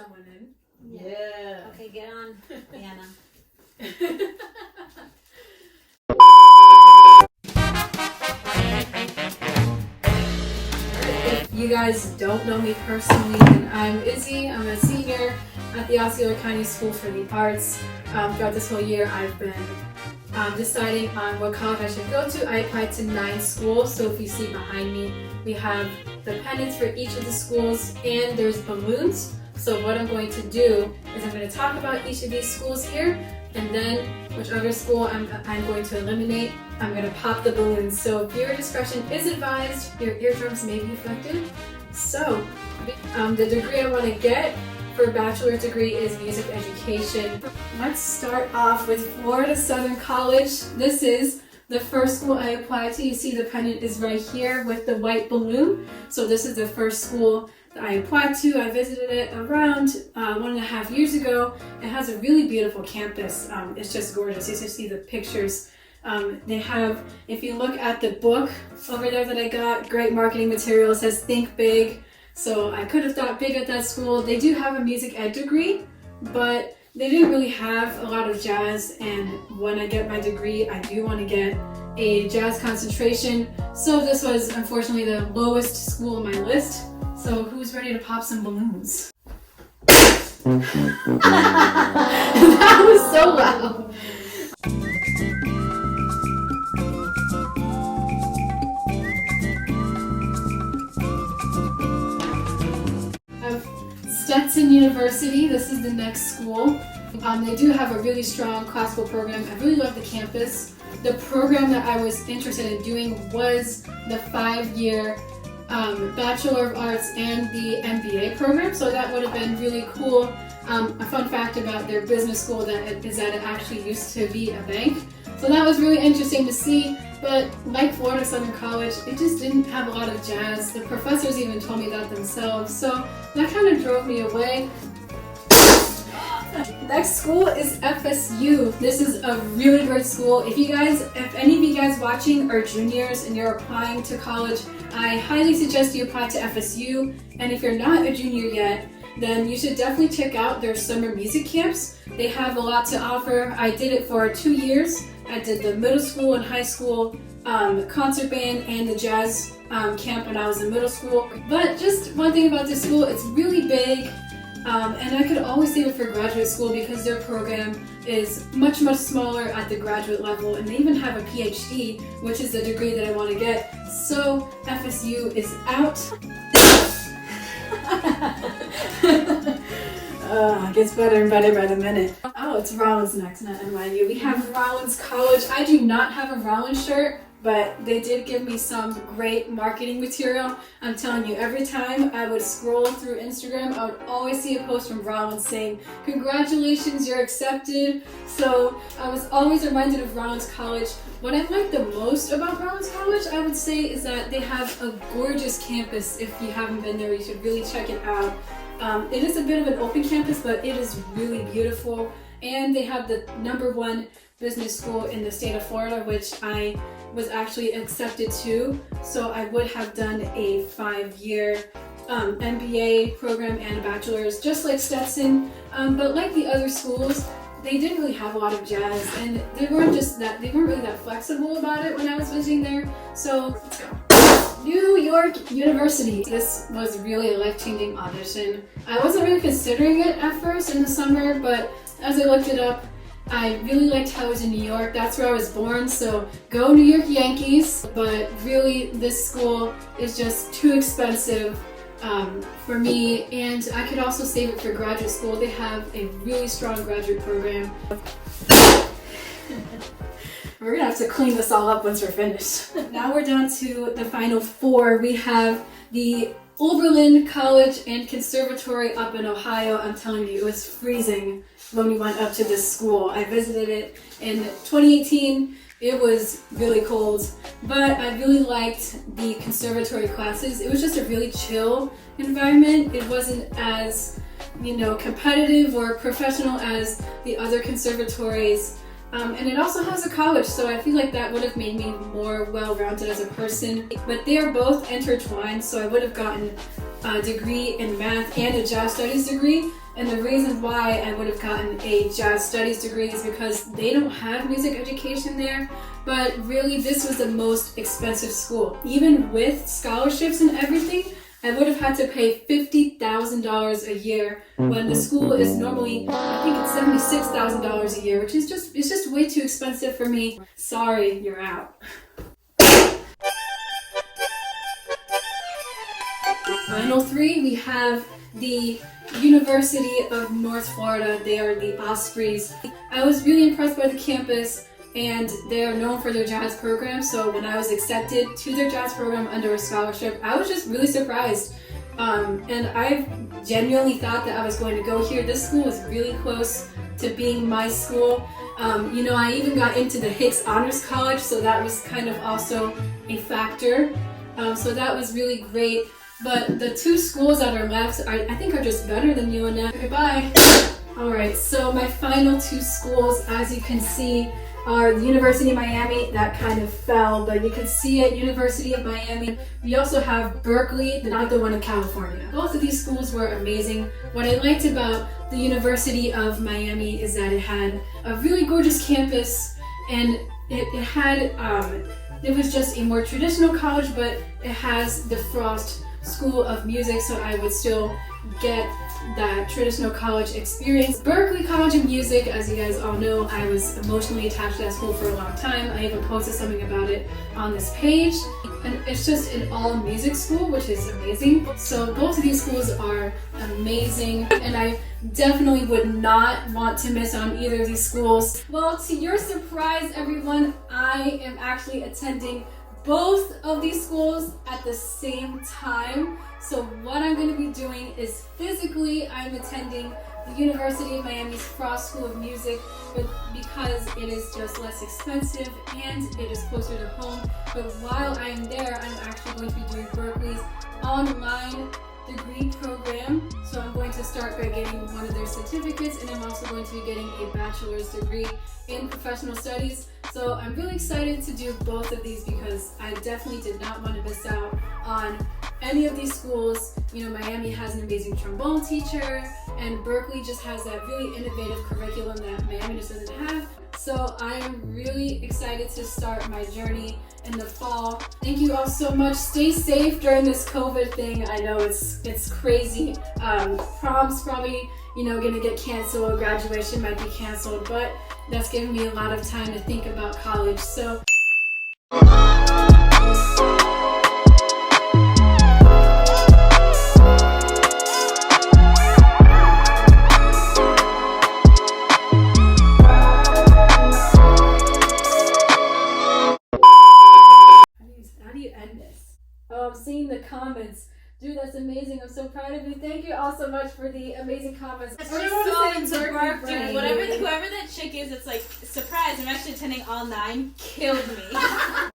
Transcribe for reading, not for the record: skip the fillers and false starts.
someone in. Yeah. Okay, get on, Anna. If you guys don't know me personally, then I'm Izzy. I'm a senior at the Osceola County School for the Arts. Throughout this whole year, I've been deciding on what college I should go to. I applied to 9 schools, so if you see behind me, we have the pennants for each of the schools, and there's balloons. So what I'm going to do is I'm going to talk about each of these schools here, and then whichever school I'm going to eliminate, I'm going to pop the balloons. So viewer discretion is advised. Your eardrums may be affected. So the degree I want to get for a bachelor's degree is music education. Let's start off with Florida Southern College. This is the first school I applied to. You see the pennant is right here with the white balloon. So this is the first school that I applied to. I visited it around 1.5 years ago. It has a really beautiful campus. It's just gorgeous. You can see the pictures. They have, if you look at the book over there that I got, great marketing material. It says think big. So I could have thought big at that school. They do have a music ed degree, but they didn't really have a lot of jazz, and when I get my degree, I do want to get a jazz concentration. So this was unfortunately the lowest school on my list. So who's ready to pop some balloons? That was so loud. Stetson University, this is the next school. They do have a really strong classical program. I really love the campus. The program that I was interested in doing was the 5-year Bachelor of Arts and the MBA program, so that would have been really cool. A fun fact about their business school is that it actually used to be a bank. So that was really interesting to see, but like Florida Southern College, it just didn't have a lot of jazz. The professors even told me that themselves, so that kind of drove me away. Next school is FSU. This is a really great school. If any of you guys watching are juniors and you're applying to college, I highly suggest you apply to FSU. And if you're not a junior yet, then you should definitely check out their summer music camps. They have a lot to offer. I did it for 2 years. I did the middle school and high school concert band and the jazz camp when I was in middle school. But just one thing about this school, it's really big. And I could always save it for graduate school because their program is much, much smaller at the graduate level, and they even have a PhD, which is the degree that I want to get. So FSU is out. It gets better and better by the minute. Oh, it's Rollins next, not NYU. We have Rollins College. I do not have a Rollins shirt, but they did give me some great marketing material. I'm telling you, every time I would scroll through Instagram, I would always see a post from Rollins saying, "Congratulations, you're accepted." So I was always reminded of Rollins College. What I like the most about Rollins College, I would say, is that they have a gorgeous campus. If you haven't been there, you should really check it out. It is a bit of an open campus, but it is really beautiful. And they have the #1 business school in the state of Florida, which I was actually accepted to. So I would have done a 5-year MBA program and a bachelor's, just like Stetson. But like the other schools, they didn't really have a lot of jazz, and they weren't really that flexible about it when I was visiting there. So let's go. New York University. This was really a life-changing audition. I wasn't really considering it at first in the summer, but as I looked it up, I really liked how it was in New York. That's where I was born, so go New York Yankees. But really, this school is just too expensive for me, and I could also save it for graduate school. They have a really strong graduate program. We're gonna have to clean this all up once we're finished. Now we're down to the final 4. We have the Overland College and Conservatory up in Ohio. I'm telling you, it was freezing when we went up to this school. I visited it in 2018. It was really cold, but I really liked the conservatory classes. It was just a really chill environment. It wasn't as, competitive or professional as the other conservatories. And it also has a college, so I feel like that would have made me more well-rounded as a person. But they are both intertwined, so I would have gotten a degree in math and a jazz studies degree. And the reason why I would have gotten a jazz studies degree is because they don't have music education there. But really, this was the most expensive school. Even with scholarships and everything, I would have had to pay $50,000 a year when the school is normally, I think it's $76,000 a year, which is just way too expensive for me. Sorry, you're out. Final three, we have the University of North Florida. They are the Ospreys. I was really impressed by the campus, and they are known for their jazz program. So when I was accepted to their jazz program under a scholarship, I was just really surprised. And I genuinely thought that I was going to go here. This school was really close to being my school. I even got into the Hicks Honors College, so that was kind of also a factor. So that was really great. But the two schools that are left, I think are just better than UNF. Goodbye. Alright, so my final two schools, as you can see, are the University of Miami. That kind of fell, but you can see it, University of Miami. We also have Berkeley, not the one in California. Both of these schools were amazing. What I liked about the University of Miami is that it had a really gorgeous campus, and it was just a more traditional college, but it has the Frost School of Music, so I would still get that traditional college experience. Berklee College of Music, as you guys all know, I was emotionally attached to that school for a long time. I even posted something about it on this page. And it's just an all-music school, which is amazing. So both of these schools are amazing, and I definitely would not want to miss on either of these schools. Well, to your surprise, everyone, I am actually attending both of these schools at the same time. So what I'm going to be doing is physically I'm attending the University of Miami's Frost School of Music, but because it is just less expensive and it is closer to home. But while I'm there, I'm actually going to be doing Berkeley's online degree program. So I'm going to start by getting one of their certificates, and I'm also going to be getting a bachelor's degree in professional studies. So I'm really excited to do both of these because I definitely did not want to miss out on any of these schools. Miami has an amazing trombone teacher, and Berkeley just has that really innovative curriculum that Miami just doesn't have. So I am really excited to start my journey in the fall. Thank you all so much. Stay safe during this COVID thing. I know it's crazy. Prom's probably gonna get canceled. Graduation might be canceled, but that's giving me a lot of time to think about college. So I'm seeing the comments. Dude, that's amazing. I'm so proud of you. Thank you all so much for the amazing comments. That's just so into work, dude. Whoever that chick is, it's like, surprise, I'm actually attending all 9. Killed me.